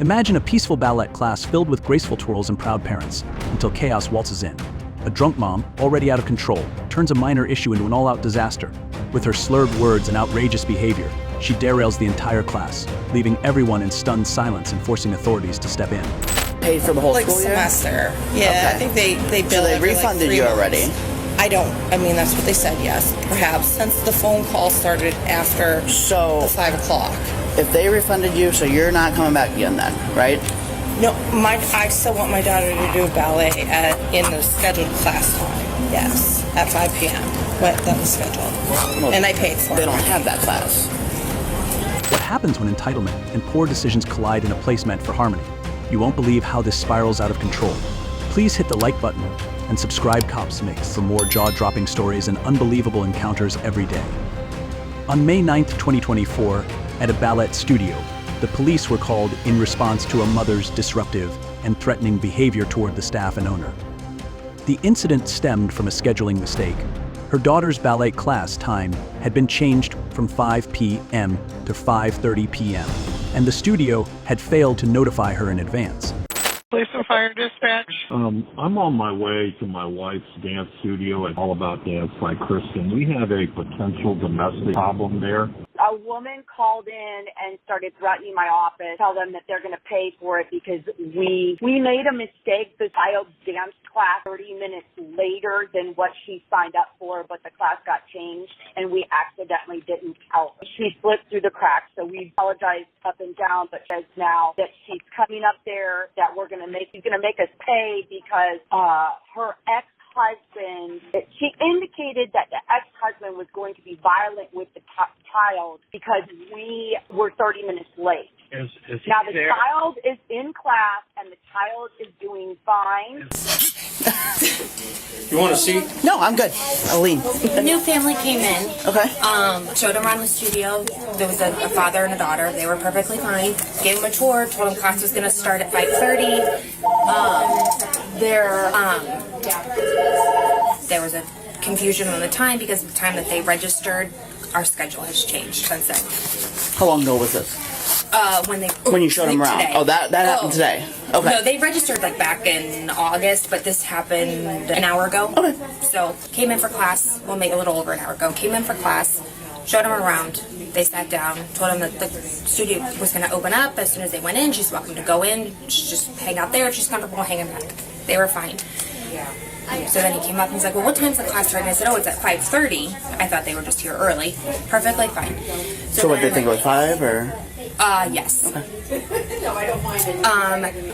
Imagine a peaceful ballet class filled with graceful twirls and proud parents, until chaos waltzes in. A drunk mom, already out of control, turns a minor issue into an all-out disaster. With her slurred words and outrageous behavior, she derails the entire class, leaving everyone in stunned silence and forcing authorities to step in. Paid for the whole Like school year? semester. Yeah, Okay. I think they billed So they every, refunded 3 you months. already? I mean, that's what they said, yes, perhaps. Since the phone call started after So the 5 o'clock. if they refunded you, so you're not coming back again then, right? No, I still want my daughter to do ballet in the scheduled class time. Yes, at 5 p.m. But that was scheduled. Well, And I paid for They it. don't have that class. What happens when entitlement and poor decisions collide in a place meant for harmony? You won't believe how this spirals out of control. Please hit the like button and subscribe Cops Mix for more jaw-dropping stories and unbelievable encounters every day. On May 9th, 2024, at a ballet studio, the police were called in response to a mother's disruptive and threatening behavior toward the staff and owner. The incident stemmed from a scheduling mistake. Her daughter's ballet class time had been changed from 5 p.m. to 5:30 p.m., and the studio had failed to notify her in advance. Police and fire dispatch. I'm on my way to my wife's dance studio at All About Dance by Kristen. We have a potential domestic problem there. A woman called in and started threatening my office, tell them that they're going to pay for it because we made a mistake. The child danced class 30 minutes later than what she signed up for, but the class got changed and we accidentally didn't count. She slipped through the cracks, so we apologized up and down, but says now that she's coming up there, that she's going to make us pay because her ex-husband, she indicated that the ex-husband was going to be violent with the child because we were 30 minutes late. Is he Now the there? child is in class and the child is doing fine. You want to see? No, I'm good. Aline. The new family came in, Okay. showed them around the studio. There was a father and a daughter. They were perfectly fine. Gave them a tour, told them class was going to start at 5:30. There was a confusion on the time because of the time that they registered. Our schedule has changed since then. How long ago was this? When you showed them around. Today. Oh, that happened today. Okay. No, they registered like back in August, but this happened an hour ago. Okay. So came in for class, well, maybe a little over an hour ago. Came in for class, showed them around. They sat down, told them that the studio was going to open up as soon as they went in. She's welcome to go in. Just hang out there. She's comfortable hanging back. They were fine. So then he came up and he's like, well, what time's the class starting? I said, oh, it's at 5:30. I thought they were just here early. Perfectly fine. So what, they think it was 5 or? Yes.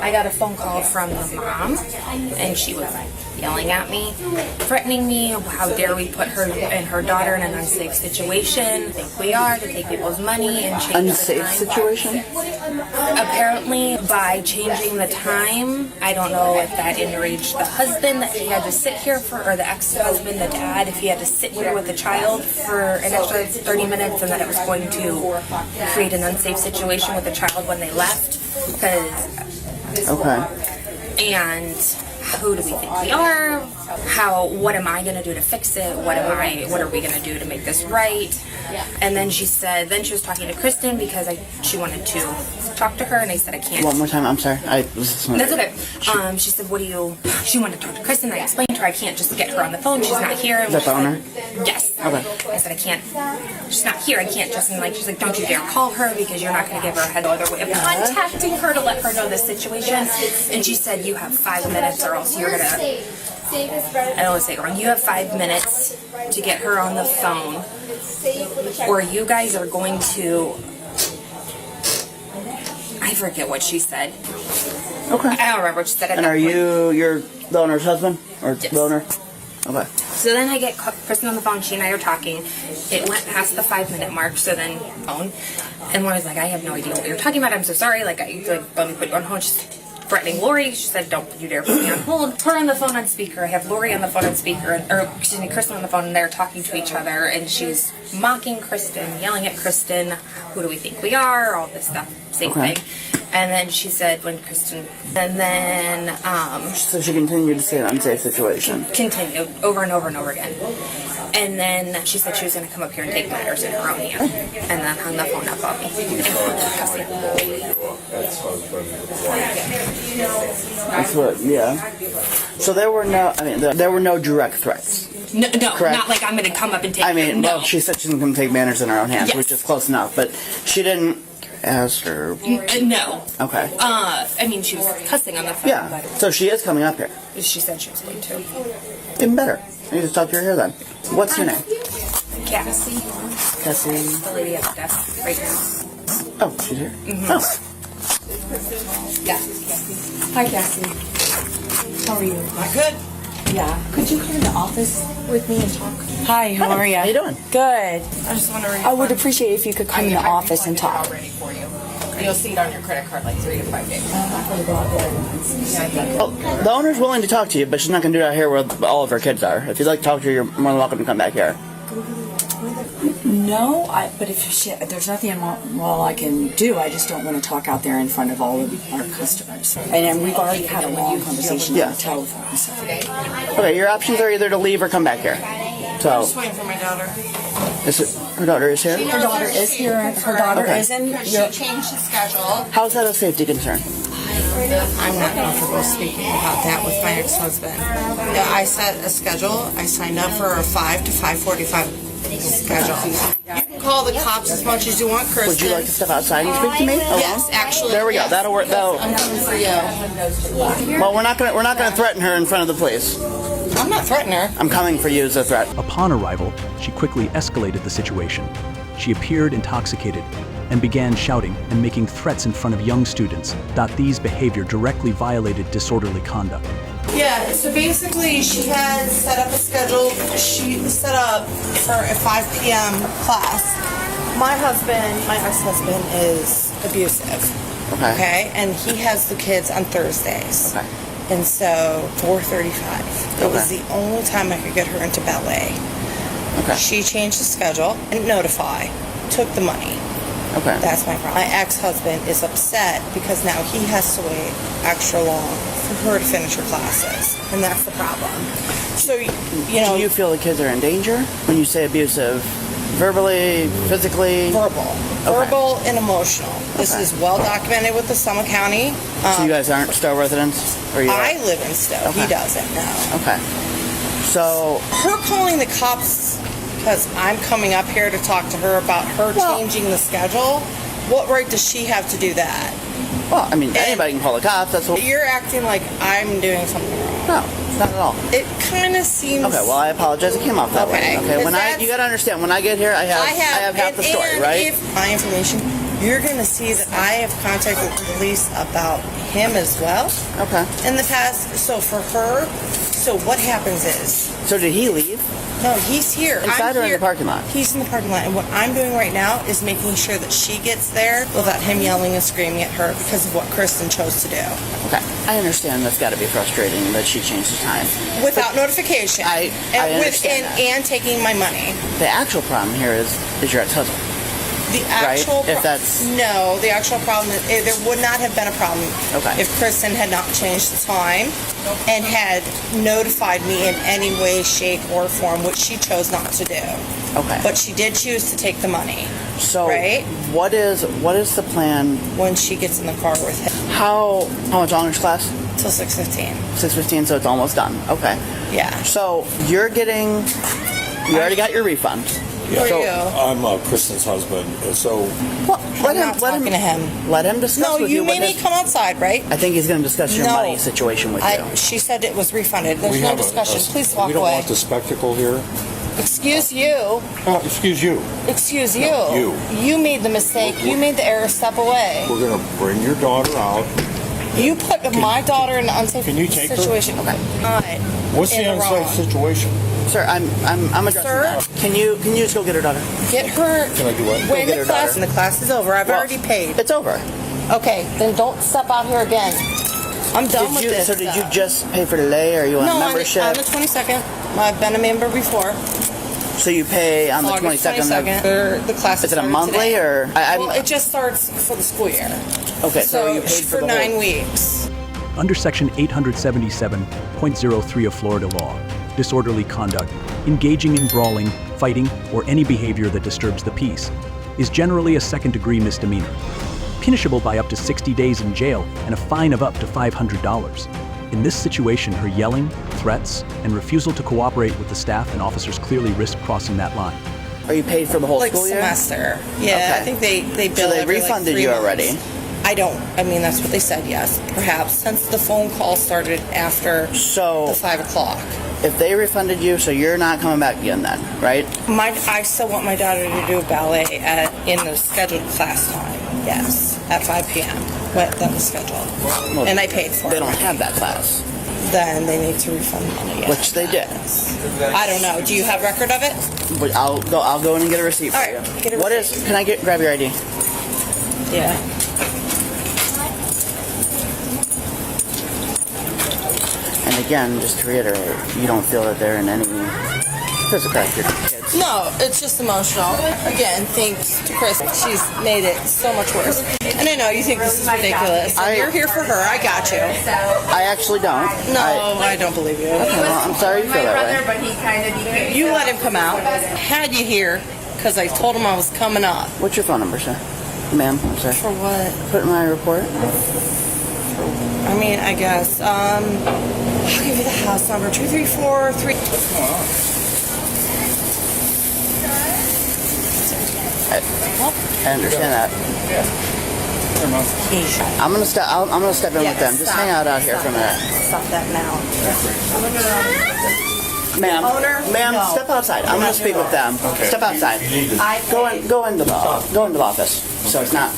I got a phone call from the mom, and she was yelling at me, threatening me. How dare we put her and her daughter in an unsafe situation? I think we are to take people's money and change Unsafe the time. situation? Apparently, by changing the time, I don't know if that enraged the husband that he had to sit here for, or the ex-husband, the dad, if he had to sit here with the child for an extra 30 minutes, and that it was going to create an unsafe situation with the child when they left. Okay. And who do we think we are? What am I gonna do to fix it? What are we gonna do to make this right? And then she was talking to Kristen because she wanted to talk to her, and I said I can't. One more time, I'm sorry. That's okay. She said, she wanted to talk to Kristen. I explained to her I can't just get her on the phone. She's not here. Is that the owner? Yes. Okay. I said I can't. She's not here. I can't just. And she's like, don't you dare call her because you're not going to give her a no other way of contacting her to let her know the situation. And she said, you have 5 minutes or else you're gonna. I don't want to say it wrong. You have 5 minutes to get her on the phone, or you guys are going to. I forget what she said. Okay. I don't remember what she said. And are you're the owner's husband? Or Yes. the owner? Okay. So then I get Kristen on the phone. She and I are talking. It went past the 5-minute mark. So then phone, and Lori's like, I have no idea what you're talking about. I'm so sorry. Let me put you on hold. She's threatening Lori. She said, don't you dare put me on hold. Her on the phone on speaker. I have Lori on the phone on speaker, Kristen on the phone, and they're talking to each other, and she's mocking Kristen, yelling at Kristen, who do we think we are, all this stuff, same Okay. thing. And then she said, So she continued to say an unsafe situation. continued over and over and over again. And then she said she was going to come up here and take matters in her own hand, and then hung the phone up on me. ex-husband with wife. That's what, yeah. So there were no, there were no direct threats. No, Correct. not like I'm going to come up and take. No. Well, she said she's going to take matters in her own hands, Yes. which is close enough. But she didn't ask her. No. Okay. I mean, she was cussing on the phone. Yeah. But So she is coming up here. she said she was going to. Even better. I need to talk to her here then. What's your name? Cassie, Cassie. the lady at the desk right now. Oh, she's here. Mm-hmm. Oh. Yeah. Hi, Cassie. How are you? Not good. Yeah. Could you come in the office with me and talk? Hi, how are you? How you doing? Good. I just wondering. I would appreciate if you could come in the office and talk. Already for you. You'll see it on your credit card like 3 to 5 days. Well, the owner's willing to talk to you, but she's not going to do that here where all of her kids are. If you'd like to talk to her, you're more than welcome to come back here. No, but if there's nothing I can do, I just don't want to talk out there in front of all of our customers. And we've already had a long conversation on the telephone. So. Okay, your options are either to leave or come back here. So, Just waiting for my daughter. her daughter is here? Her daughter is here. Her daughter Okay. is in. She changed the schedule. How's that a safety concern? I'm not comfortable speaking about that with my ex-husband. Yeah, I set a schedule. I signed up for a 5 to 5:45 schedule. You can call the cops as much as you want, Kristen. Would you like to step outside and speak to me? Alone? Yes, actually. There we go. yes. That'll work. I'm coming for you. Well, we're not gonna threaten her in front of the police. I'm not threatening her. I'm coming for you as a threat. Upon arrival, she quickly escalated the situation. She appeared intoxicated and began shouting and making threats in front of young students. These behavior directly violated disorderly conduct. Yeah, so basically she had set up a schedule. She was set up for a 5 p.m. class. My ex-husband is abusive. Okay. And he has the kids on Thursdays. Okay. And so 4:35. It was the only time I could get her into ballet. Okay. She changed the schedule and notify. Took the money. Okay. That's my problem. My ex-husband is upset because now he has to wait extra long for her to finish her classes, and that's the problem. So, you know, Do you feel the kids are in danger when you say abusive? Verbally, physically? verbal and emotional. This is well documented with the Summit County. So you guys aren't Stowe residents? Or you I are? live in Stowe. He Okay. doesn't know. Okay. So, Her calling the cops because I'm coming up here to talk to her about her changing the schedule. What right does she have to do that? well, I mean, anybody can call the cops. That's what. You're acting like I'm doing something wrong. No, it's not at all. It kind of seems. Okay, well, I apologize. It came off that way. Okay, Okay, when 'cause you gotta understand, when I get here, I have half the story, and right? If my information, you're going to see that I have contacted the police about him as well Okay. in the past. So for her, so what happens is, So did he leave? no, he's here. Inside I'm or in here. the parking lot? He's in the parking lot, and what I'm doing right now is making sure that she gets there without him yelling and screaming at her because of what Kristen chose to do Okay. I understand that's got to be frustrating that she changed the time. without notification. I understand that. and taking my money. The actual problem here is your ex-husband. The actual If that's- no, the actual problem is there would not have been a problem Okay. if Kristen had not changed the time and had notified me in any way, shape, or form, which she chose not to do. Okay. But she did choose to take the money So right? what is the plan? when she gets in the car with him How much longer is class? till 6:15. 6:15, so it's almost done. Okay. Yeah. So you already got your refund. Who are So- you? I'm Kristen's husband, so Well, I'm not talking to him. Let him discuss No, with you you. made what me his- come outside, right? I think he's going to discuss your No. money situation with you. She said it was refunded. There's we no have discussion. Please walk we don't away. want the spectacle here. Excuse you. Excuse you. Excuse you. No, you. You made the mistake. You made the error. Step away. We're going to bring your daughter out. You put my daughter in an unsafe Can you take her? situation. Okay. What's the In the unsafe wrong. situation? Sir, I'm addressing Sir? that. Can you just go get her daughter? Get her. Can I do what? When get the her class daughter. and the class is over, I've Well, already paid. It's over. Okay, then don't step out here again. I'm done with this. So did you just pay for the delay, or are you on No, membership? on the 22nd. I've been a member before. So you pay on the August 22nd. For the class Is it a started monthly today. or? Well, it just starts for the school year. Okay, so you paid for for the 9 whole. weeks. Under Section 877.03 of Florida law, disorderly conduct, engaging in brawling, fighting, or any behavior that disturbs the peace, is generally a second-degree misdemeanor. punishable by up to 60 days in jail and a fine of up to $500. In this situation, her yelling, threats, and refusal to cooperate with the staff and officers clearly risk crossing that line. Are you paid for the whole Like school year? semester. Yeah, Okay. I think they bill So they every, refunded 3 you months. already? I mean, that's what they said, yes. Perhaps, since the phone call started after So the 5 o'clock. if they refunded you, so you're not coming back again then, right? I still want my daughter to do ballet in the scheduled class time. Yes, at 5 p.m. That was scheduled, and I paid for They it. don't have that class, Then they need to refund the money. Yes. which they did. I don't know. Do you have record of it? But I'll go in and get a receipt for All right, you. get a What receipt. is? Can I grab your ID? Yeah. And again, just to reiterate, you don't feel that they're in any physical activity with kids. No, it's just emotional. Again, thanks to Chris, she's made it so much worse. And I know you think this is ridiculous. And you're here for her. I got you. I actually don't. No, I don't believe you. Well, I'm sorry you feel that way. You let him come out. Had you here because I told him I was coming up. What's your phone number, sir? Ma'am, I'm sorry. For what? Put it in my report. I mean, I guess. I'll give you the house number 2343. I understand that. I'm gonna step. I'm gonna step in with them. Just hang out here for a minute. Stop that now. Ma'am, Owner? ma'am, No. step outside. I'm gonna speak with them. Step outside. Go into the office. So it's not.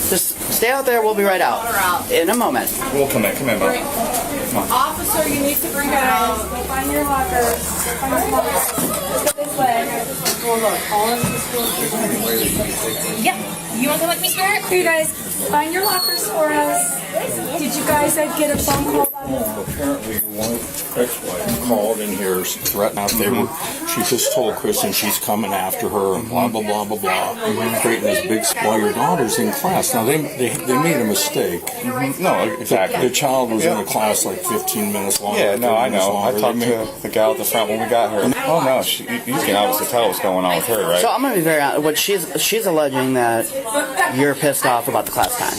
Just stay out there. We'll be right out in a moment. We'll come in. Come in, Mom. Officer, you need to bring guys. Go find your lockers. Go find your lockers. Go this way. Yeah. You want to come with me, Spirit? Here, you guys, find your lockers for us. Did you guys get a phone call? Apparently, one ex-wife called in here, threatened out there. She just told Kristen she's coming after her and blah, blah, blah, blah, blah. Creating this big, while your daughter's in class. Now, they made a mistake. No, exactly. The child was in a class like 15 minutes long. Yeah, no, I know. I talked to the gal at the front when we got her. Oh no, you can obviously tell what's going on with her, right? So I'm gonna be very honest. What she's alleging that you're pissed off about the class time,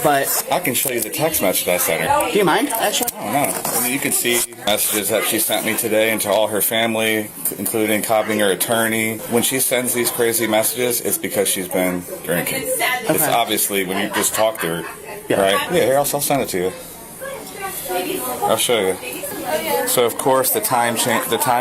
but I can show you the text message I sent her. do you mind actually? I don't know. I mean, you can see messages that she sent me today and to all her family, including copying her attorney. When she sends these crazy messages, it's because she's been drinking. It's obviously when you just talk to her, right? Yeah, here, I'll send it to you. I'll show you. So of course the time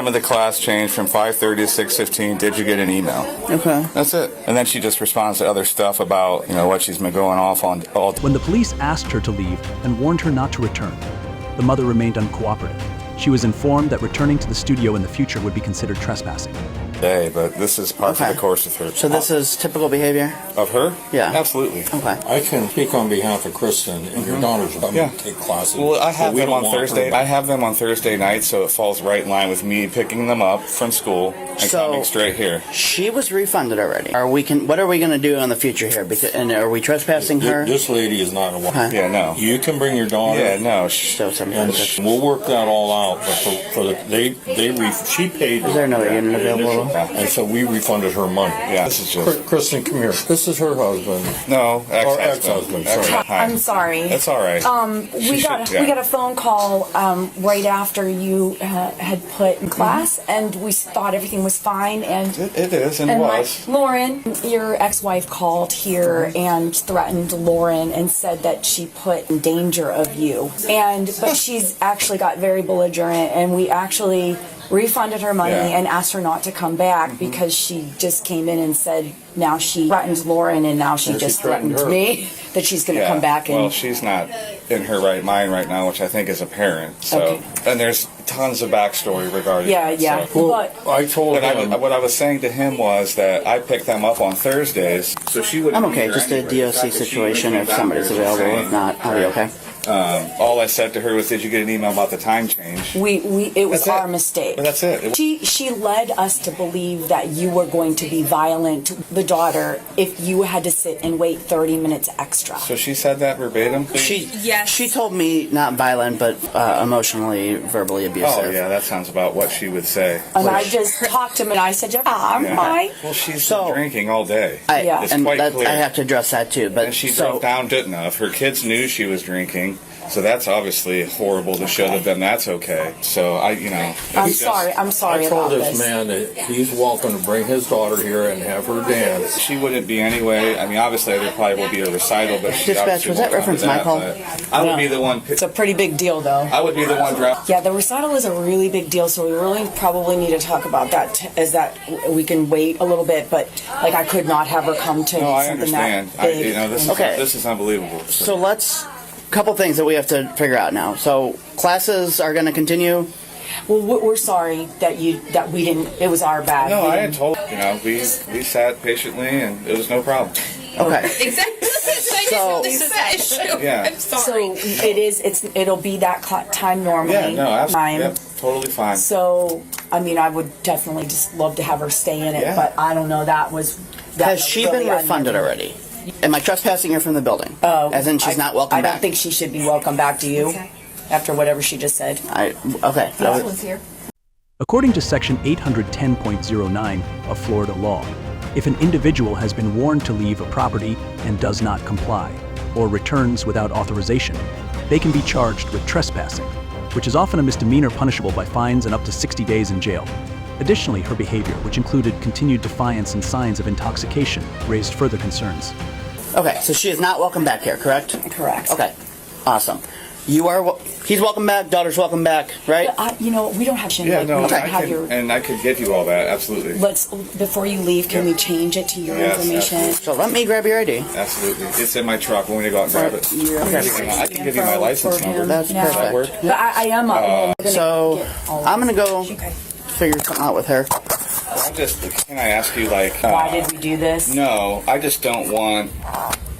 of the class changed from 5:30 to 6:15. Did you get an email? Okay. That's it. And then she just responds to other stuff about, what she's been going off on all. When the police asked her to leave and warned her not to return, the mother remained uncooperative. She was informed that returning to the studio in the future would be considered trespassing. Day, but this is part of the course of her. So this is typical behavior? Of her? Yeah. Absolutely. Okay. I can speak on behalf of Kristen, and your daughter's about to take classes. Well, I have so we them don't on want her Thursday. back. I have them on Thursday night, so it falls right in line with me picking them up from school and coming straight here. She was refunded already. What are we going to do in the future here? And are we trespassing her? This lady is not a woman. Yeah, no. You can bring your daughter. Yeah, no. And we'll work that all out. But she paid. Is there another unit available? And so we refunded her money. Yeah, this is just. Kristen, come here. This is her husband. No, Or ex-husband. Sorry. Hi. I'm sorry. It's all right. We got a phone call right after you had put in class, and we thought everything was fine. And It is and was. Lauren, your ex-wife, called here and threatened Lauren and said that she put in danger of you. But she's actually got very belligerent, and we actually refunded her money and asked her not to come back because she just came in and said now she threatened Lauren and now she just threatened me that she's going to come back. And well, she's not in her right mind right now, which I think is apparent. So, and there's tons of backstory regarding that. So. Well, I told him. What I was saying to him was that I picked them up on Thursdays, so she would. I'm okay. Just a DOC situation if somebody's available. If not, are you okay? All I said to her was, "Did you get an email about the time change?" It was our mistake. But that's it. She led us to believe that you were going to be violent to the daughter if you had to sit and wait 30 minutes extra. So she said that verbatim? She told me not violent, but emotionally, verbally abusive. Oh yeah, that sounds about what she would say. And I just talked to him and I said, I'm fine. Well, she's been drinking all day. It's and quite clear. I have to address that too. But and she drove down Dittenhoff. Her kids knew she was drinking. So that's obviously horrible to show them that's okay. So I'm sorry I told about this man that he's welcome to bring his daughter here and have her dance. She wouldn't be anyway. I mean, obviously there probably will be a recital, but she Dispatch, was that reference my call? I would be the one. It's a pretty big deal, though. I would be the one driving. Yeah, the recital is a really big deal, so we really probably need to talk about that. Is that we can wait a little bit, but like I could not have her come to No, I something understand. that big. Okay. This is unbelievable. So let's. Couple things that we have to figure out now. So classes are going to continue. Well, we're sorry that we didn't. It was our bad. No, I had told. We sat patiently and it was no problem. Okay. Exactly. So This is the issue. Yeah. I'm sorry. So it'll be that time normally. Yeah, no, absolutely. Time. Yep, totally fine. So I mean, I would definitely just love to have her stay in it, but I don't know. Has she been refunded already? Am I trespassing her from the building? Oh, as in she's not welcome back. I don't think she should be welcome back to you after whatever she just said. Okay. That was here. According to Section 810.09 of Florida law, if an individual has been warned to leave a property and does not comply, or returns without authorization, they can be charged with trespassing, which is often a misdemeanor punishable by fines and up to 60 days in jail. Additionally, her behavior, which included continued defiance and signs of intoxication, raised further concerns. Okay, so she is not welcome back here, correct? Correct. Okay, awesome. He's welcome back, daughter's welcome back, right? We don't have Yeah, no, I could give you all that, absolutely. Before you leave, can we change it to your information? Absolutely. So let me grab your ID. Absolutely. It's in my truck. When we go out and grab it. I can give you my license number. That's Does that work? perfect. But I am So I'm going to go figure something out with her. Can I ask you, why did we do this? No, I just don't want,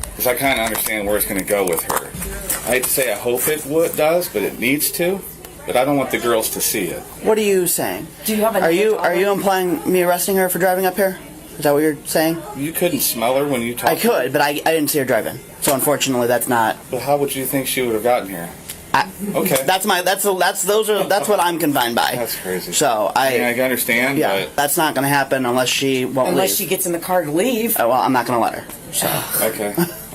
because I kind of understand where it's going to go with her. I hate to say I hope it does, but it needs to. But I don't want the girls to see it. What are you saying? Do you have Are you implying me arresting her for driving up here? Is that what you're saying? You couldn't smell her when you talked. I could, but I didn't see her driving. So unfortunately, that's not. But how would you think she would have gotten here? Okay. That's what I'm confined by. That's crazy. So I understand. Yeah, but that's not going to happen unless she won't leave. She gets in the car to leave. Well, I'm not going to let her. So.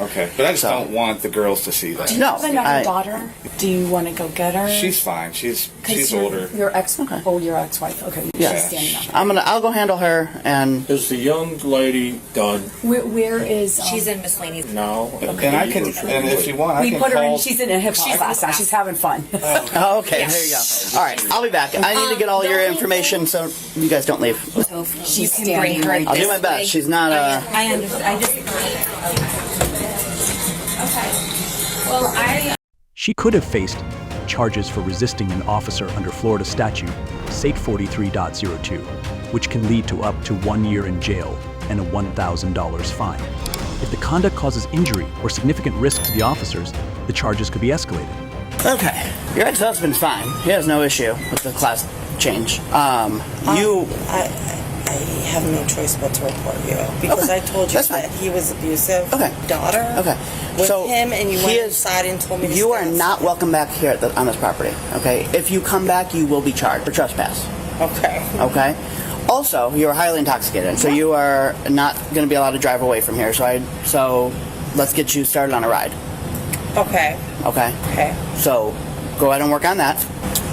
Okay. But I just don't want the girls to see that. Do you have another daughter? Do you want to go get her? She's fine. She's older. Your ex-wife. Okay. Yeah. I'll go handle her. And is the young lady done? Where is she's in miscellaneous now? Okay. And I can, and if you want, I can put her call. in. She's in a hip hop class now. She's having fun. Oh, okay. There you go. All right. I'll be back. I need to get all your information so you guys don't leave. So she's can bring her. I'll do my best. She's not. I understand. She could have faced charges for resisting an officer under Florida statute, SATE 43.02, which can lead to up to 1 year in jail and a $1,000 fine. If the conduct causes injury or significant risk to the officers, the charges could be escalated. Okay. Your ex-husband's fine. He has no issue with the class change. I have no choice but to report you because I told you that he was abusive. Daughter. Okay. With him, and you went inside and told me to you are not welcome back here on this property. Okay. If you come back, you will be charged for trespass. Okay. Okay. Also, you are highly intoxicated, so you are not going to be allowed to drive away from here. So let's get you started on a ride. Okay. Okay. Okay. So go ahead and work on that.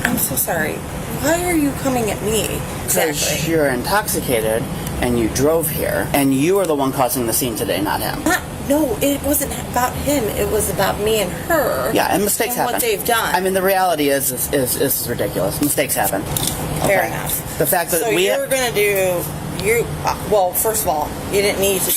I'm so sorry. Why are you coming at me? Because you're intoxicated and you drove here, and you are the one causing the scene today, not him. No, it wasn't about him. It was about me and her. Yeah, and mistakes happen. What they've done. I mean, the reality is ridiculous. Mistakes happen. Fair enough. The fact that you're going to do well. First of all, you didn't need to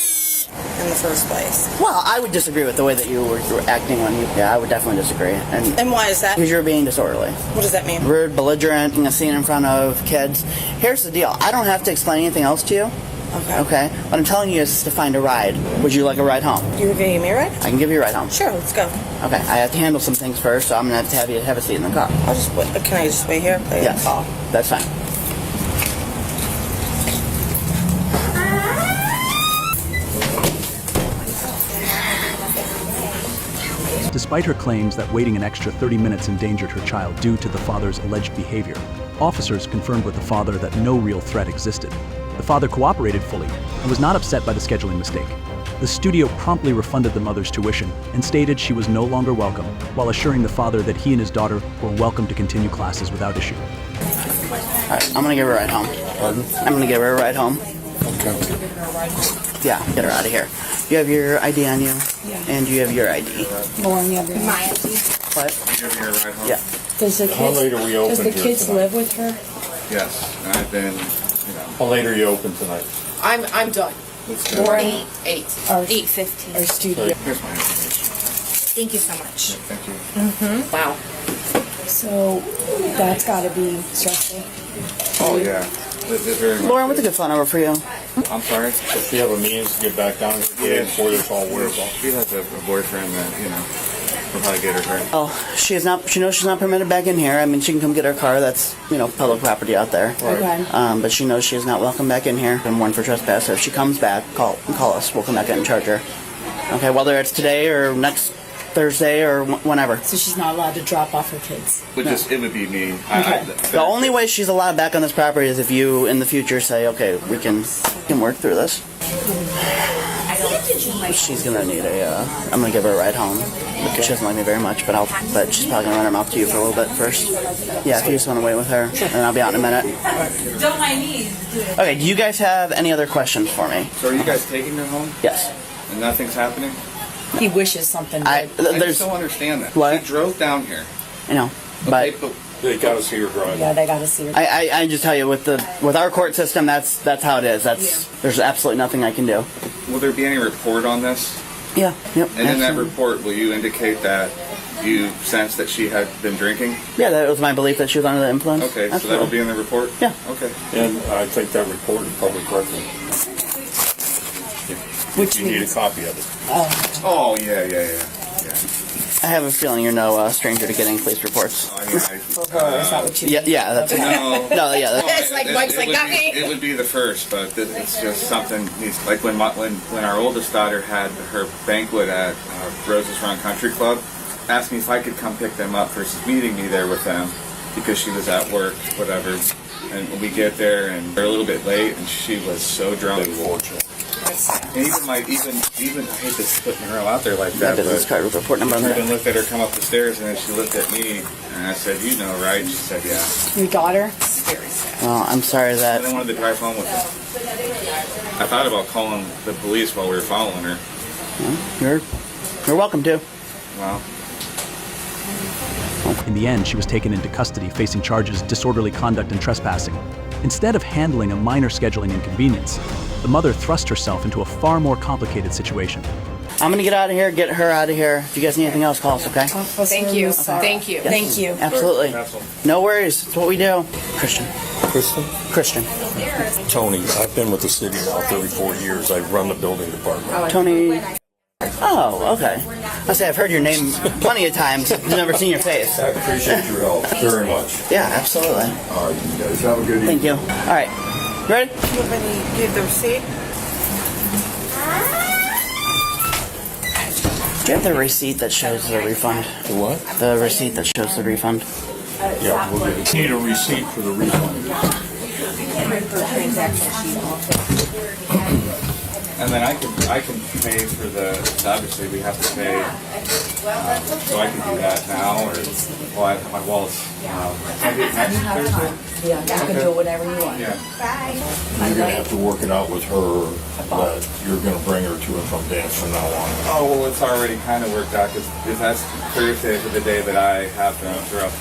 in the first place. Well, I would disagree with the way that you were acting when you. Yeah, I would definitely disagree. And why is that? Because you're being disorderly. What does that mean? Rude, belligerent, a scene in front of kids. Here's the deal. I don't have to explain anything else to you. Okay? What I'm telling you is to find a ride. Would you like a ride home? You gonna give me a ride? I can give you a ride home. Sure, let's go. Okay, I have to handle some things first, so I'm gonna have you have a seat in the car. I'll just wait. Can I just wait here? Play Yes, the call. that's fine. Despite her claims that waiting an extra 30 minutes endangered her child due to the father's alleged behavior, officers confirmed with the father that no real threat existed. The father cooperated fully and was not upset by the scheduling mistake. The studio promptly refunded the mother's tuition and stated she was no longer welcome, while assuring the father that he and his daughter were welcome to continue classes without issue. Alright, I'm gonna give her a ride home. Pardon? I'm gonna give her a ride home. Okay. Yeah, get her out of here. You have your ID on you, and you have your ID. Lauren, you have your My ID. What? You're here right home? Yeah. Does the How late are we open Does the here kids tonight? live with her? Yes. And I've been, How late are you open tonight? I'm done. Lauren, 8. our 8:15. our studio. here's my information. Thank you so much. Thank you. Wow. So that's got to be stressful. Oh, yeah. It's very much. Lauren, what's a good phone number for you? I'm sorry? Does she have a means to get back down here before this all wears off? She has a boyfriend that, will probably get her hurt. Oh, she is not. She knows she's not permitted back in here. I mean, she can come get her car. That's public property out there. Okay. But she knows she is not welcome back in here. And warned for trespass. So if she comes back, call us. We'll come back in and charge her. Okay, whether it's today or next Thursday or whenever. So she's not allowed to drop off her kids. It would be me. The only way she's allowed back on this property is if you, in the future, say, okay, we can work through this. She's gonna need I'm gonna give her a ride home because she doesn't like me very much, but she's probably gonna run her mouth to you for a little bit first. Yeah, if you just want to wait with her, and I'll be out in a minute. Don't mind me. Okay, do you guys have any other questions for me? So are you guys taking her home? Yes. And nothing's happening? He wishes something. I There's, just don't understand that. What? She drove down here. But They got to see her drive. Yeah, they got to see her. I just tell you with our court system, that's how it is. There's absolutely nothing I can do. Will there be any report on this? Yeah. Yep. And in that absolutely. report, will you indicate that you sensed that she had been drinking? Yeah, that was my belief that she was under the influence. Okay, so Absolutely. that'll be in the report? Yeah. Okay. And I think that report is public record. Which You need a means copy of it. Oh, yeah. I have a feeling you're no stranger to getting police reports. I mean, for her, is that what you mean? Yeah, that's no. no, yeah. It's like Mike's like, not me. It would be the first, but it's just something. Like when our oldest daughter had her banquet at Rose's Run Country Club, asked me if I could come pick them up versus meeting me there with them because she was at work, whatever. And when we get there, and they're a little bit late, and she was so drunk. And even I hate this putting her out there like that. Business card with report number on I there. looked at her come up the stairs, and then she looked at me, and I said, "You know, right?" She said, "Yeah." Your daughter? Well, I'm sorry And that. I wanted to drive home with her. I thought about calling the police while we were following her. You're welcome to. Well, In the end, she was taken into custody facing charges of disorderly conduct and trespassing. Instead of handling a minor scheduling inconvenience, the mother thrust herself into a far more complicated situation. I'm gonna get out of here, get her out of here. If you guys need anything else, call us, okay? Thank you. Thank you. Yes. Thank you. Absolutely. No worries. It's what we do. Christian. Kristen? Tony, I've been with the city now 34 years. I run the building department. Tony. Oh, okay. I say I've heard your name plenty of times. I've never seen your face. I appreciate your help very much. Yeah, absolutely. All right, you guys have a good evening. Thank you. All right. You ready? Do you have the receipt? Do you have the receipt that shows the refund? The what? The receipt that shows the refund. Yeah, we'll get it. Need a receipt for the refund. and then I can pay for the. Obviously, we have to pay. So I can do that now, or I have my wallet's. Can I do it next Thursday? Yeah, you can do whatever you want. Yeah. You're going to have to work it out with her that you're going to bring her to and from dance from now on. Oh well, it's already kind of worked out because that's Thursday for the day that I have to interrupt.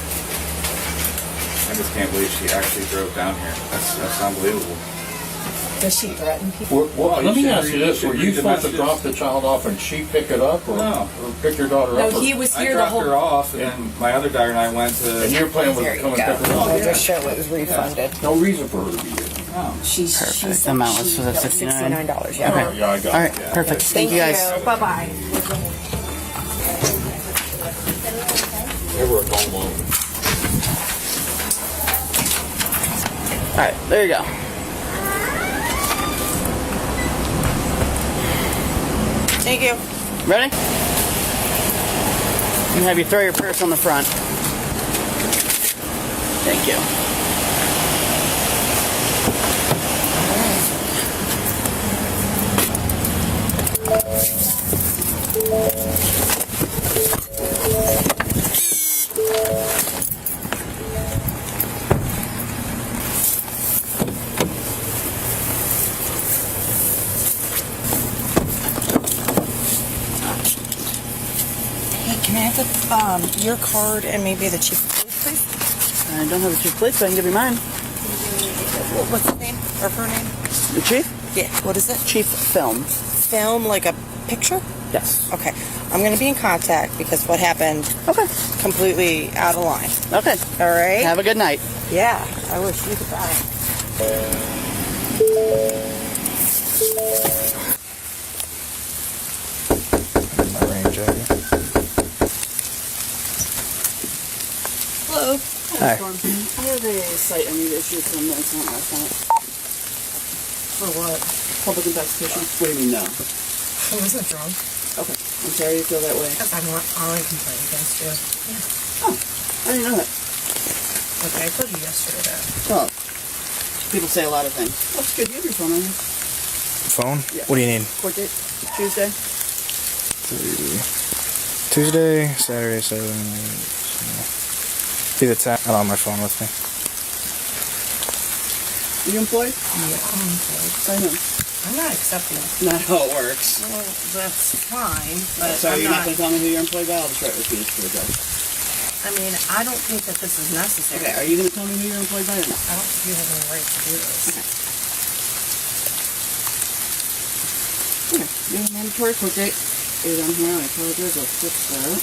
I just can't believe she actually drove down here. That's unbelievable. Does she threaten people? Well, let me ask you this. Were you supposed to drop the child off and she pick it up? Or, No. Or pick your daughter up? No, he was I here the dropped her whole... off, and then my other daughter and I went to. And your plan was There to you come and go. pick her up? I'll just show it was refunded. No reason for her to be here. She's Perfect. The amount was $69. $69. Yeah. Okay. Yeah, I got it. All right. Perfect. Thank you guys. Bye bye. Never a dull moment. All right. There you go. Thank you. Ready? You have you throw your purse on the front. Thank you. Hey, can I have your card and maybe the chief of police, please? I don't have the chief of police, but I can give you mine. What's his name or her name? The chief? Yeah. What is it? Chief Film. Film, like a picture? Yes. Okay. I'm going to be in contact because what happened Okay. completely out of line. Okay. All right? Have a good night. Yeah. I wish you could buy. My rain jacket. Hello. Hi. I have a site I need to issue from the account last night. For what? Public investigation. What do you mean no? I wasn't drunk. Okay. I'm sorry you feel that way. Because I'm not on complaint against you. Oh, I didn't know that. Okay, I told you yesterday that. Well, people say a lot of things. That's good. You have your phone on you. Phone? Yeah. What do you need? Court date? Tuesday? Tuesday, Saturday, be the 10th. I don't have my phone with me. Are you employed? Yeah, I'm employed. I know. I'm not accepting it. Not how it works. Well, that's fine, but So I'm you're not not. going to tell me who you're employed by? I'll just write refuse to the judge. I mean, I don't think that this is necessary. Okay, are you going to tell me who you're employed by or not? I don't think you have any right to do this. Okay, you have a mandatory court date. Is on here. I apologize. I'll fix that.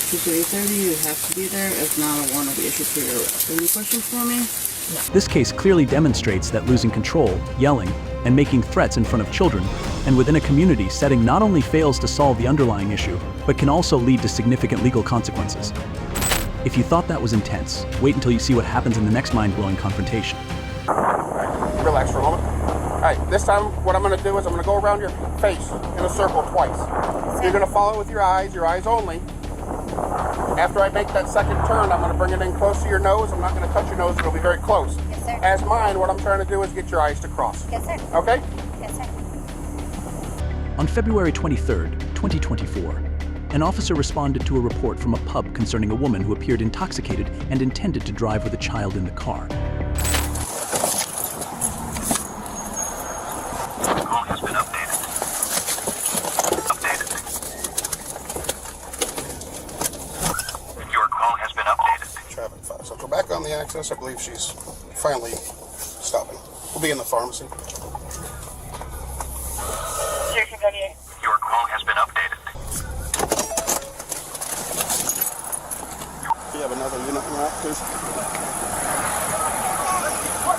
Tuesday 8:30. You have to be there. If not, a warrant will be issued for your arrest. Any questions for me? This case clearly demonstrates that losing control, yelling, and making threats in front of children and within a community setting not only fails to solve the underlying issue, but can also lead to significant legal consequences. If you thought that was intense, wait until you see what happens in the next mind-blowing confrontation. Relax for a moment. All right, this time what I'm going to do is I'm going to go around your face in a circle twice. You're going to follow with your eyes only. After I make that second turn, I'm going to bring it in close to your nose. I'm not going to touch your nose. It'll be very close. Yes, sir. As mine, what I'm trying to do is get your eyes to cross. Yes, sir. Okay? Yes, sir. On February 23rd, 2024, an officer responded to a report from a pub concerning a woman who appeared intoxicated and intended to drive with a child in the car. Call has been updated. Your call has been updated. Traffic 5. So go back on the access. I believe she's finally stopping. We'll be in the pharmacy. Your call has been updated. Do you have another unit in your please?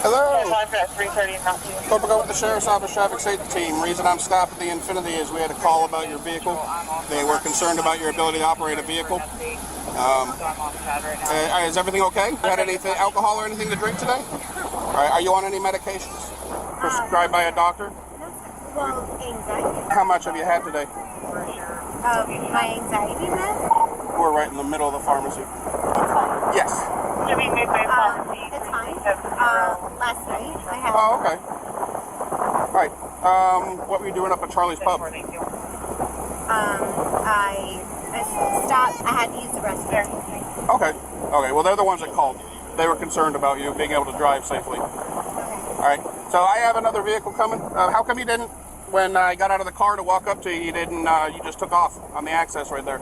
Hello. Hope to go with the Sheriff's Office Traffic Safety Team. Reason I'm stopped at the Infinity is we had a call about your vehicle. They were concerned about your ability to operate a vehicle. Is everything okay? You had anything, alcohol or anything to drink today? All right, are you on any medications prescribed by a doctor? Well, anxiety. How much have you had today? My anxiety meds? We're right in the middle of the pharmacy. It's fine. Yes. It's fine. Last night I had. Oh, okay. All right. What were you doing up at Charlie's Pub? I stopped. I had to use the restroom. Okay. Okay. Well, they're the ones that called. They were concerned about you being able to drive safely. All right. So I have another vehicle coming. How come you didn't, when I got out of the car to walk up to you, you didn't, you just took off on the access right there?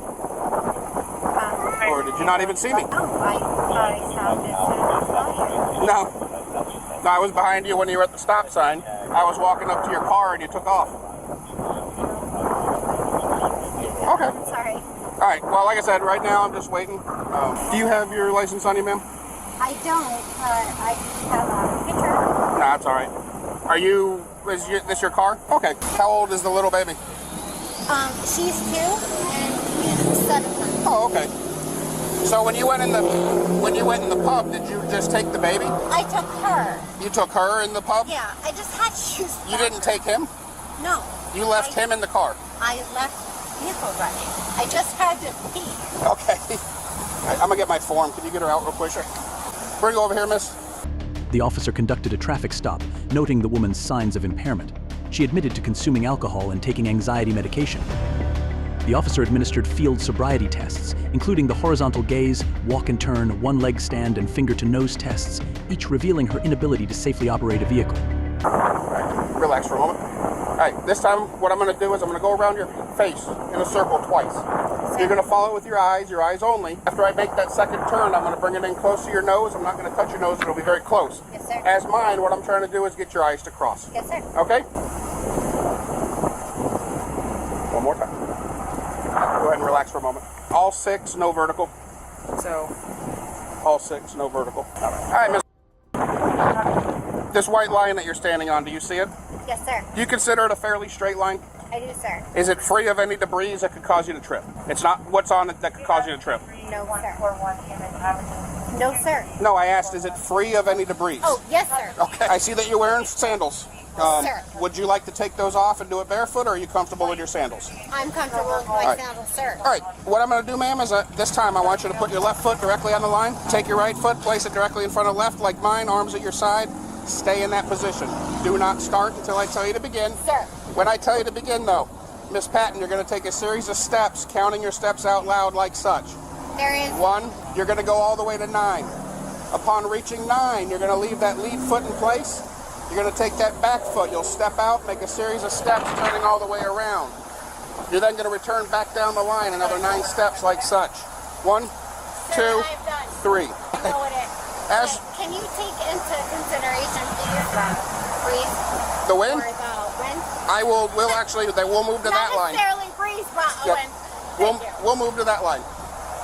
Or did you not even see me? Oh, I stopped as soon as I saw you. No. No, I was behind you when you were at the stop sign. I was walking up to your car and you took off. Okay. Sorry. All right. Well, like I said, right now I'm just waiting. Do you have your license on you, ma'am? I don't, but I have a turn. No, that's all right. Is this your car? Okay. How old is the little baby? She's 2 and 7 months. Oh, okay. So when you went in the pub, did you just take the baby? I took her. You took her in the pub? Yeah, I just had shoes. You didn't take him? No. You left him in the car? I left vehicle running. I just had to pee. Okay. I'm gonna get my form. Can you get her out real quick? Bring her over here, miss. The officer conducted a traffic stop, noting the woman's signs of impairment. She admitted to consuming alcohol and taking anxiety medication. The officer administered field sobriety tests, including the horizontal gaze, walk and turn, one-leg stand, and finger-to-nose tests, each revealing her inability to safely operate a vehicle. Relax for a moment. All right, this time what I'm going to do is I'm going to go around your face in a circle twice. You're going to follow it with your eyes only. After I make that second turn, I'm going to bring it in close to your nose. I'm not going to touch your nose. It'll be very close. Yes, sir. As mine, what I'm trying to do is get your eyes to cross. Yes, sir. Okay? One more time. Go ahead and relax for a moment. All 6, no vertical. So, all 6, no vertical. All right, miss. This white line that you're standing on, do you see it? Yes, sir. Do you consider it a fairly straight line? I do, sir. Is it free of any debris that could cause you to trip? It's not what's on it that could cause you to trip? No, sir. No, sir. No, I asked, is it free of any debris? Oh, yes, sir. Okay. I see that you're wearing sandals. Sir. Would you like to take those off and do it barefoot, or are you comfortable with your sandals? I'm comfortable with my sandals, sir. All right. What I'm going to do, ma'am, is this time I want you to put your left foot directly on the line. Take your right foot, place it directly in front of left, like mine, arms at your side. Stay in that position. Do not start until I tell you to begin. Sir. When I tell you to begin, though, Miss Patton, you're going to take a series of steps, counting your steps out loud like such. There is 1, you're going to go all the way to 9. Upon reaching 9, you're going to leave that lead foot in place. You're going to take that back foot. You'll step out, make a series of steps, turning all the way around. You're then going to return back down the line, another 9 steps like such. 1, 2, 3. I know it is. Can you take into consideration breeze? The wind? Or the wind? We'll move to that line. Not necessarily breeze, but wind. We'll move to that line.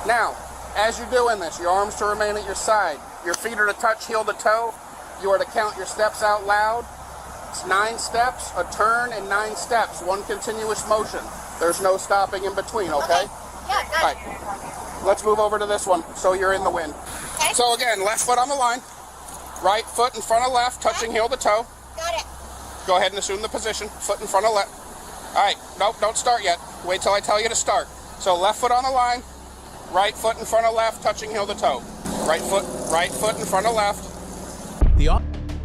Now, as you're doing this, your arms to remain at your side. Your feet are to touch heel to toe. You are to count your steps out loud. It's 9 steps, a turn, and 9 steps. One continuous motion. There's no stopping in between, okay? Yeah, got All right. Let's move over to this one so you're in the wind. Okay. So again, left foot on the line. Right foot in front of left, touching heel to toe. Got it. Go ahead and assume the position. Foot in front of left. All right. Nope, don't start yet. Wait till I tell you to start. So left foot on the line. Right foot in front of left, touching heel to toe. Right foot in front of left.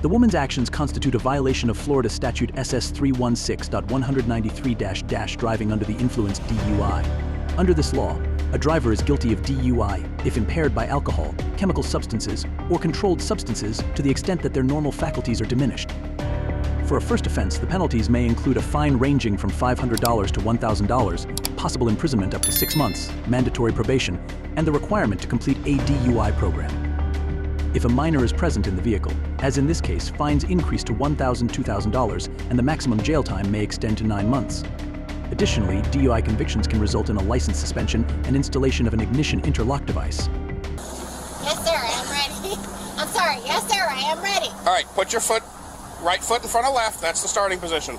The woman's actions constitute a violation of Florida Statute SS 316.193 - driving under the influence DUI. Under this law, a driver is guilty of DUI if impaired by alcohol, chemical substances, or controlled substances to the extent that their normal faculties are diminished. For a first offense, the penalties may include a fine ranging from $500 to $1,000, possible imprisonment up to 6 months, mandatory probation, and the requirement to complete a DUI program. If a minor is present in the vehicle, as in this case, fines increase to $1,000 to $2,000, and the maximum jail time may extend to 9 months. Additionally, DUI convictions can result in a license suspension and installation of an ignition interlock device. Yes, sir, I am ready. I'm sorry. Yes, sir, I am ready. All right, put your right foot in front of left. That's the starting position.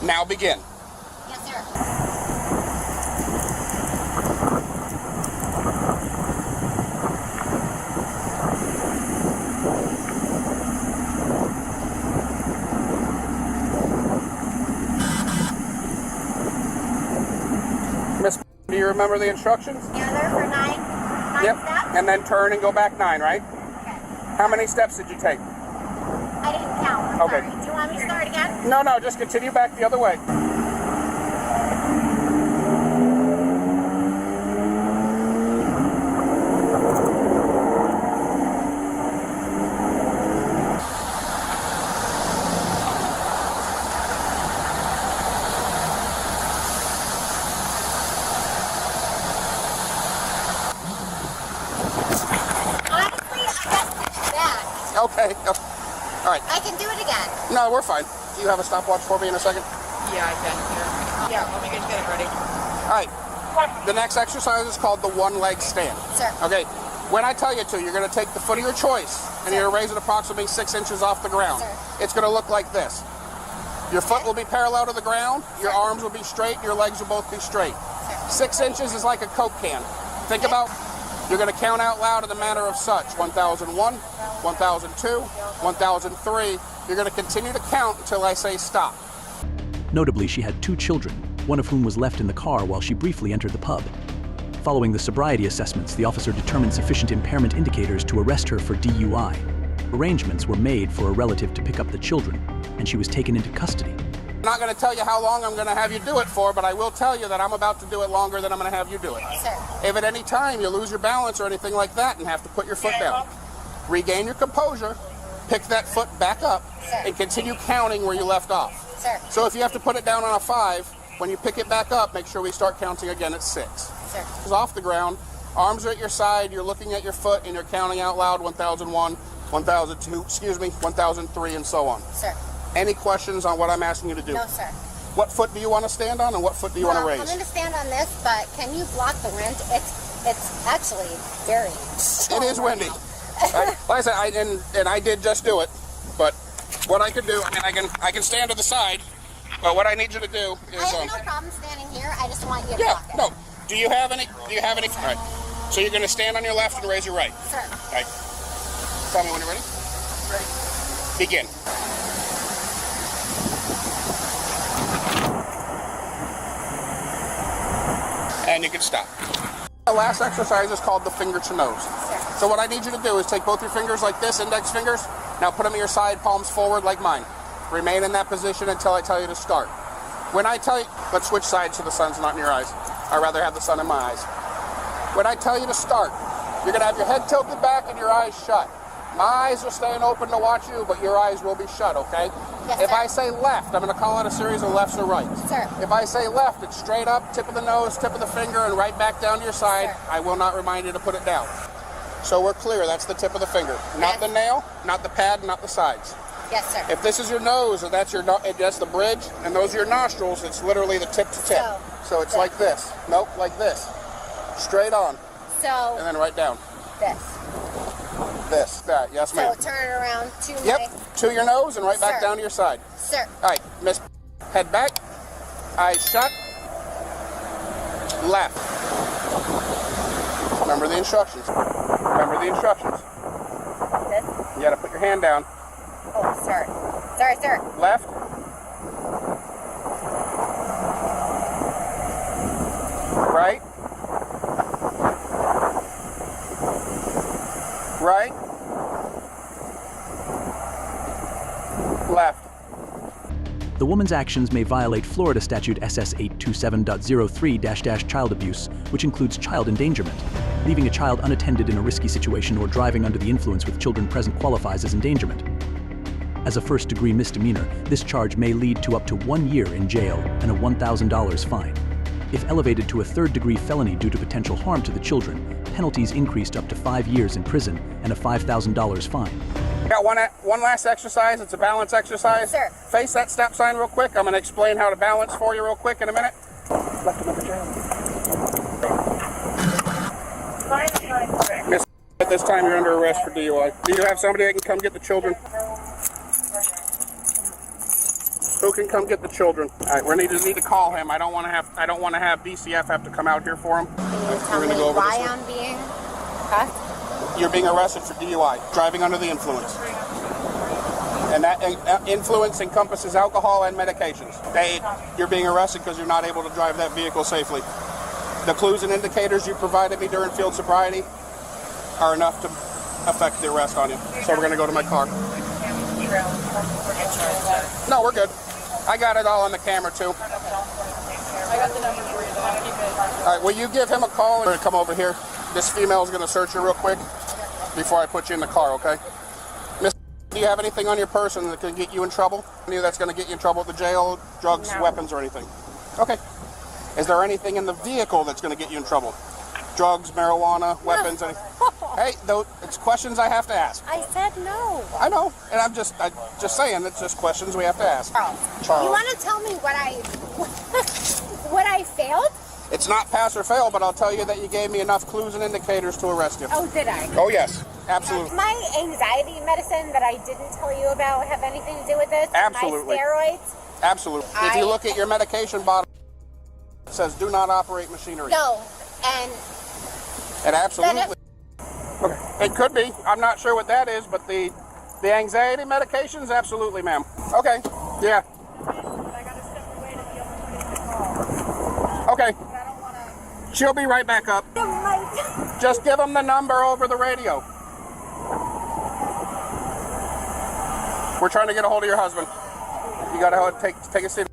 Now begin. Yes, sir. Miss, do you remember the instructions? Yeah, there for 9 Yep. steps. And then turn and go back 9, right? Okay. How many steps did you take? I didn't count. I'm Okay. sorry. Do you want me to start again? No, just continue back the other way. Honestly, I got that. Okay. All right. I can do it again. No, we're fine. Do you have a stopwatch for me in a second? Yeah, I can. Here. Yeah, let me get it ready. All right. The next exercise is called the one-leg stand. Sir. Okay. When I tell you to, you're going to take the foot of your choice and you're going to raise it approximately 6 inches off the ground. It's going to look like this. Your foot will be parallel to the ground, your arms will be straight, and your legs will both be straight. 6 inches is like a Coke can. Think about, you're going to count out loud in the manner of such. 1001, 1002, 1003. You're going to continue to count until I say stop. Notably, she had 2 children, one of whom was left in the car while she briefly entered the pub. Following the sobriety assessments, the officer determined sufficient impairment indicators to arrest her for DUI. Arrangements were made for a relative to pick up the children, and she was taken into custody. I'm not going to tell you how long I'm going to have you do it for, but I will tell you that I'm about to do it longer than I'm going to have you do it. If at any time you lose your balance or anything like that and have to put your foot down, regain your composure, pick that foot back up, and continue counting where you left off. So if you have to put it down on a 5, when you pick it back up, make sure we start counting again at 6. It's off the ground, arms are at your side, you're looking at your foot, and you're counting out loud 1001, 1002, 1003, and so on. Any questions on what I'm asking you to do? No, sir. What foot do you want to stand on, and what foot do you want to raise? I'm going to stand on this, but can you block the wind? It's actually very strong. It is windy. Like I said, I did just do it, but what I could do, I can stand to the side, but what I need you to do is... I have no problem standing here. I just want you to block it. No. Do you have any? All right. So you're going to stand on your left and raise your right. Sir. All right. Tell me when you're ready. Ready. Begin. And you can stop. The last exercise is called the finger to nose. So what I need you to do is take both your fingers like this, index fingers. Now put them at your side, palms forward like mine. Remain in that position until I tell you to start. When I tell you, let's switch sides so the sun's not in your eyes. I'd rather have the sun in my eyes. When I tell you to start, you're going to have your head tilted back and your eyes shut. My eyes are staying open to watch you, but your eyes will be shut, okay? Yes, if sir. I say left, I'm going to call out a series of lefts or rights. Sir. If I say left, it's straight up, tip of the nose, tip of the finger, and right back down to your side. Sir. I will not remind you to put it down. So we're clear, that's the tip of the finger. Not the nail, not the pad, not the sides. Yes, sir. If this is your nose, or that's the bridge, and those are your nostrils, it's literally the tip to tip. So it's like this. Nope, like this. Straight on. So. And then right down. This. That. Yes, ma'am. So turn it around to to your nose and right back Sir. down to your side. Sir. All right, Miss. Head back. Eyes shut. Left. Remember the instructions. Remember the instructions. This? You got to put your hand down. Oh, sorry. Sorry, sir. Left. Right. Right. Left. The woman's actions may violate Florida Statute SS 827.03-child abuse, which includes child endangerment. Leaving a child unattended in a risky situation or driving under the influence with children present qualifies as endangerment. As a first-degree misdemeanor, this charge may lead to up to 1 year in jail and a $1,000 fine. If elevated to a third-degree felony due to potential harm to the children, penalties increased up to 5 years in prison and a $5,000 fine. Got one last exercise. It's a balance exercise. Sir. Face that step sign real quick. I'm going to explain how to balance for you real quick in a minute. Left another jail. Miss, at this time you're under arrest for DUI. Do you have somebody that can come get the children? Who can come get the children? All right, we need to call him. I don't want to have BCF have to come out here for him. Can you tell me why I'm being cuffed? You're being arrested for DUI, driving under the influence. And that influence encompasses alcohol and medications. You're being arrested because you're not able to drive that vehicle safely. The clues and indicators you provided me during field sobriety are enough to affect the arrest on you. So we're going to go to my car. No, we're good. I got it all on the camera too. I got the number for you. All right, will you give him a call? We're going to come over here. This female is going to search you real quick before I put you in the car, okay? Miss, do you have anything on your person that can get you in trouble? Any that's going to get you in trouble at the jail, drugs, weapons, or anything? Okay. Is there anything in the vehicle that's going to get you in trouble? Drugs, marijuana, weapons, anything? Hey, it's questions I have to ask. I said no. I know, and I'm just saying, it's just questions we have to ask. Charles. You want to tell me what I failed? It's not pass or fail, but I'll tell you that you gave me enough clues and indicators to arrest you. Oh, did I? Oh, yes. Absolutely. My anxiety medicine that I didn't tell you about have anything to do with this? Absolutely. My steroids? Absolutely. If you look at your medication bottle, it says do not operate machinery. No, and... It absolutely... Okay. It could be. I'm not sure what that is, but the anxiety medications, absolutely, ma'am. Okay. Yeah. Okay. She'll be right back up. Just give them the number over the radio. We're trying to get a hold of your husband. You gotta take a seat.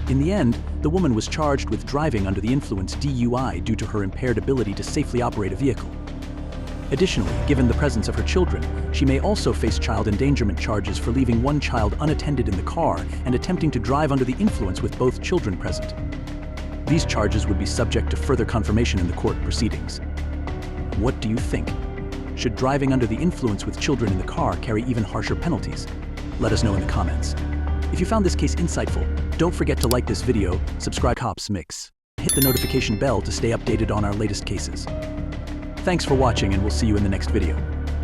In the end, the woman was charged with driving under the influence DUI due to her impaired ability to safely operate a vehicle. Additionally, given the presence of her children, she may also face child endangerment charges for leaving one child unattended in the car and attempting to drive under the influence with both children present. These charges would be subject to further confirmation in the court proceedings. What do you think? Should driving under the influence with children in the car carry even harsher penalties? Let us know in the comments. If you found this case insightful, don't forget to like this video, subscribe Cops Mix, hit the notification bell to stay updated on our latest cases. Thanks for watching, and we'll see you in the next video.